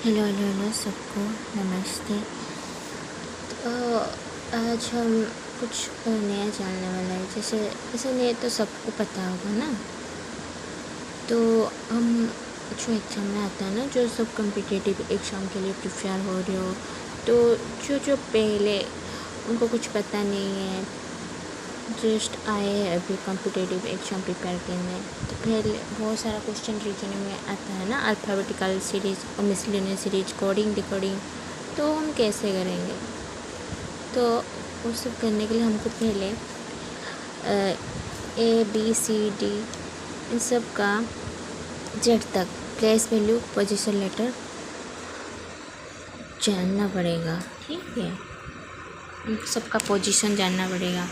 Hello hello hello सबको नमस्ते। तो आज हम कुछ नया जानने वाला है। जैसे इसीलिए तो सबको पता होगा ना। तो हम जो एग्ज़ाम में आता है ना, जो सब कॉम्पिटिटिव एग्ज़ाम के लिए प्रिपेयर हो रहे हो, तो जो पहले उनको कुछ पता नहीं है, जस्ट आए हैं अभी कॉम्पिटिटिव एग्ज़ाम प्रिपेयर करने, तो पहले बहुत सारा क्वेश्चन रीजनिंग में आता है ना, अल्फ़ाबेटिकल सीरीज और मिसलेनियस सीरीज, कोडिंग डिकोडिंग, तो हम कैसे करेंगे? तो वो सब करने के लिए हमको पहले ABCD इन सब का जेड तक प्लेस वैल्यू पोजीशन लेटर जानना पड़ेगा। ठीक है, इन सबका पोजीशन जानना पड़ेगा।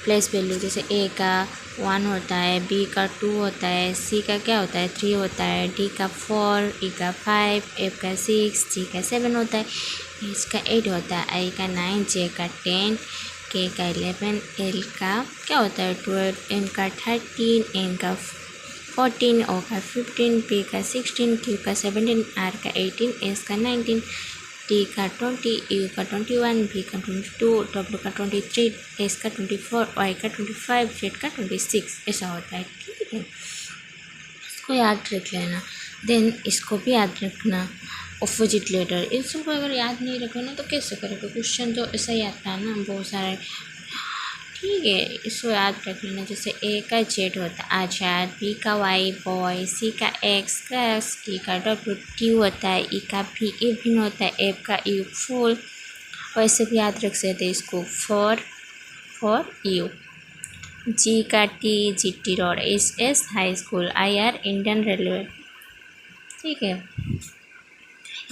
प्लेस वैल्यू जैसे ए का 1 होता है, बी का 2 होता है, सी का क्या होता है 3 होता है, डी का 4, ई का 5, एफ का 6, जी का 7 होता है, एच का 8 होता है, आई का 9, जे का 10, के का 11, एल का क्या होता है 12, एम का 13, एन का 14, ओ का 15, पी का 16, क्यू का 17, आर का 18, एस का 19, टी का 20, यू का 21, बी का 22, डब्ल्यू का 23, एस का 24, वाई का 25, जेड का 26, ऐसा होता है। ठीक है, इसको याद रख लेना। देन इसको भी याद रखना, ऑपोजिट लेटर। इन सबको अगर याद नहीं रखो ना तो कैसे करोगे? क्वेश्चन तो ऐसा ही आता है ना बहुत सारे। ठीक है, इसको याद रख लेना। जैसे ए का जेड होता है आजाद, बी का वाई बॉय, सी का एक्स क्रैश, टी का डब्ल्यू ट्यू होता है, ई का भी इवन होता है, एफ का यू फुल। वैसे भी याद रख सकते हैं इसको फॉर यू। जी का T GT road, S high school, I R Indian railway. ठीक है,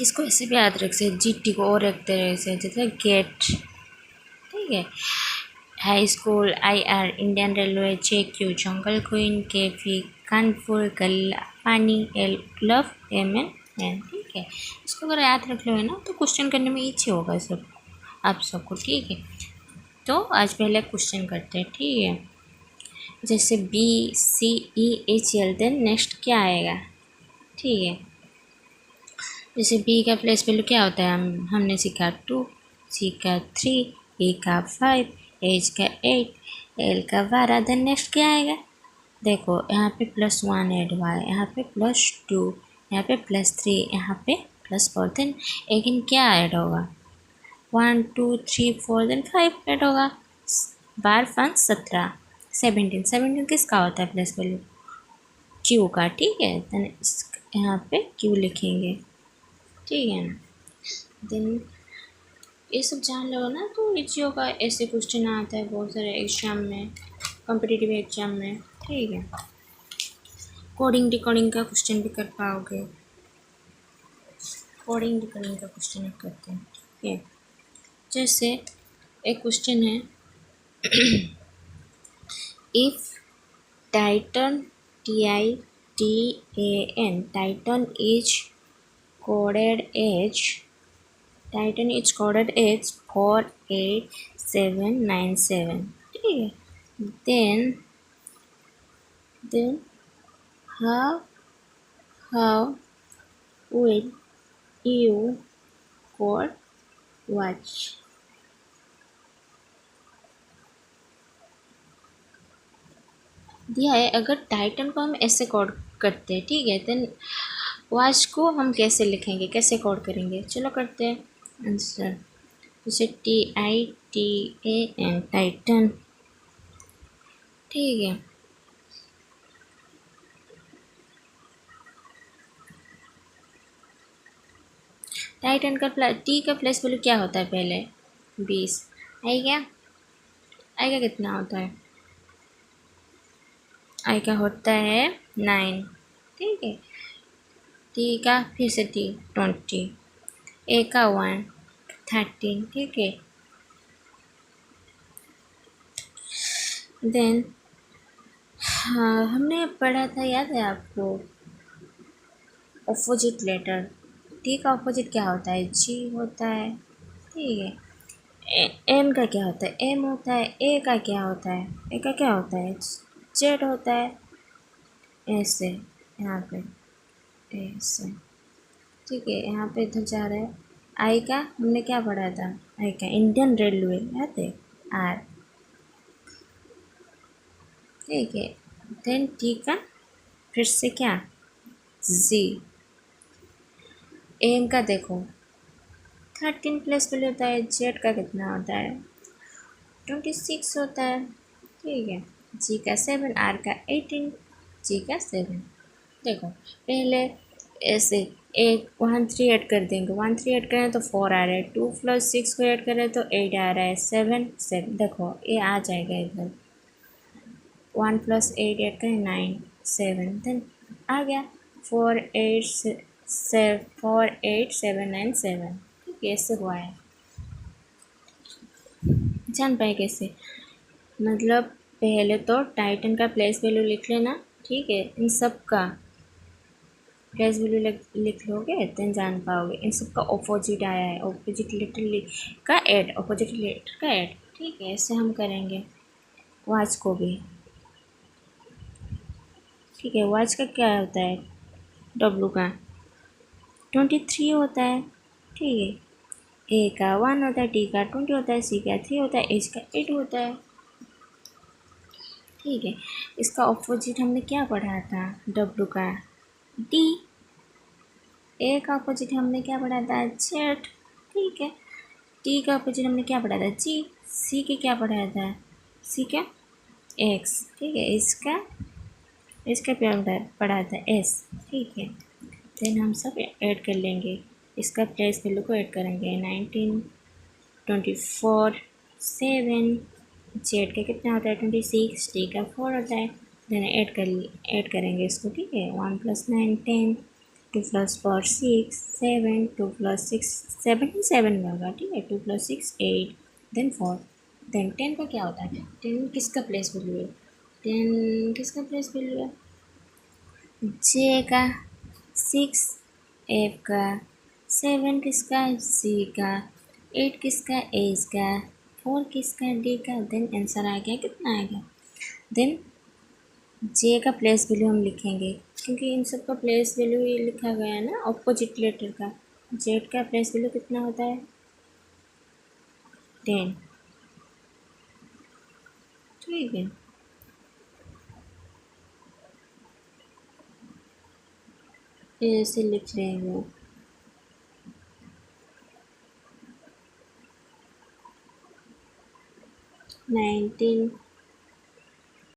इसको ऐसे भी याद रख सकते, जीटी को और रखते रह सकते जैसे गेट। ठीक है, high school, I R Indian railway, J Q jungle queen, K V Kanpur, गल्ला पानी, L love, M N man. ठीक है, इसको अगर याद रख लो है ना तो क्वेश्चन करने में ईजी होगा सब आप सबको। ठीक है, तो आज पहले क्वेश्चन करते हैं। ठीक है, जैसे B C E H L, then next क्या आएगा? ठीक है, जैसे बी का प्लेस वैल्यू क्या होता है, हमने सीखा 2, सी का 3, ए का 5, एच का 8, एल का 12, देन नेक्स्ट क्या आएगा? देखो यहाँ पे +1 ऐड हुआ है, यहाँ पे +2, यहाँ पे +3, यहाँ पे +4, देन लेकिन क्या ऐड होगा? 1 2 3 4, देन 5 ऐड होगा। 12 5 17, 17 किसका होता है प्लेस वैल्यू? क्यू का। ठीक है, देन यहाँ पे क्यू लिखेंगे। ठीक है ना, देन ये सब जान लो ना तो इजी होगा। ऐसे क्वेश्चन आता है बहुत सारे एग्जाम में, कॉम्पिटिटिव एग्जाम में। ठीक है, कोडिंग डिकोडिंग का क्वेश्चन भी कर पाओगे। कोडिंग डिकोडिंग का क्वेश्चन करते हैं। ठीक है, जैसे एक क्वेश्चन है, if Titan TITAN Titan is coded as Titan is coded as 48797. ठीक है, then how will you code watch? दिया है, अगर टाइटन को हम ऐसे कोड करते हैं, ठीक है, देन वॉच को हम कैसे लिखेंगे, कैसे कोड करेंगे? चलो करते हैं आंसर। जैसे TITAN टाइटन। ठीक है, टाइटन का टी का प्लस वैल्यू क्या होता है पहले? 20। आई का कितना होता है? आई का होता है 9। ठीक है, टी का फिर से 20, ए का 1 13। ठीक है, देन हाँ हमने पढ़ा था, याद है आपको? Opposite letter. टी का ऑपोजिट क्या होता है? जी होता है। ठीक है, एम का क्या होता है? एम होता है। ए का क्या होता है? ए का क्या होता है? जेड होता है। ऐसे यहाँ पे ऐसे। ठीक है, यहाँ पे इधर जा रहा है। आई का हमने क्या पढ़ा था? आई का इंडियन रेलवे याद है, आर। ठीक है, देन टी का फिर से क्या? जी। एम का देखो 13 प्लस वैल्यू होता है, जेड का कितना होता है? 26 होता है। ठीक है, जी का 7, आर का 18, जी का 7। देखो पहले ऐसे एक 1 3 ऐड कर देंगे, 1 3 ऐड करें तो 4 आ रहा है, 2 + 6 को ऐड करें तो 8 आ रहा है, 7 7। देखो ये आ जाएगा इधर, 1 + 8 ऐड करें 9 7, देन आ गया 4 8 7 9 7। ठीक है, ऐसे हुआ है। जान पाए कैसे? मतलब पहले तो टाइटन का प्लेस वैल्यू लिख लेना। ठीक है, इन सब का प्लेस वैल्यू लिख लोगे तो जान पाओगे। इन सब का ऑपोजिट आया है, ऑपोजिट लेटर का ऐड, ऑपोजिट लेटर का ऐड। ठीक है, ऐसे हम करेंगे वॉच को भी। ठीक है, वॉच का क्या होता है? डब्लू का 23 होता है। ठीक है, ए का 1 होता है, टी का 20 होता है, सी का 3 होता है, एच का 8 होता है। ठीक है, इसका ऑपोजिट हमने क्या पढ़ा था? डब्लू का डी। ए का अपोजिट हमने क्या पढ़ा था? जेड। ठीक है, टी का अपोजिट हमने क्या पढ़ा था? जी। सी के क्या पढ़ा था? सी का एक्स। ठीक है, इसका इसका क्या पढ़ा था? एस। ठीक है, देन हम सब ऐड कर लेंगे, इसका प्लेस वैल्यू को ऐड करेंगे। 19 24 7, जेड का कितना होता है? 26, टी का 4 होता है। देन ऐड करेंगे इसको। ठीक है, 1 + 9 10, 2 + 4 6 7, 2 + 6 7 ही 7 में होगा। ठीक है, 2 + 6 8, देन 4, देन 10 का क्या होता है? 10 किसका प्लेस वैल्यू है? 10 किसका प्लेस वैल्यू है? जे का 6, एफ का 7, किसका? सी का 8, किसका? एच का 4, किसका? डी का। देन आंसर आ गया, कितना आएगा? देन जे का प्लेस वैल्यू हम लिखेंगे, क्योंकि इन सब का प्लेस वैल्यू ये लिखा गया है ना ऑपोजिट लेटर का। जेड का प्लेस वैल्यू कितना होता है? 10। ठीक है, ऐसे लिख रहे हैं वो। 19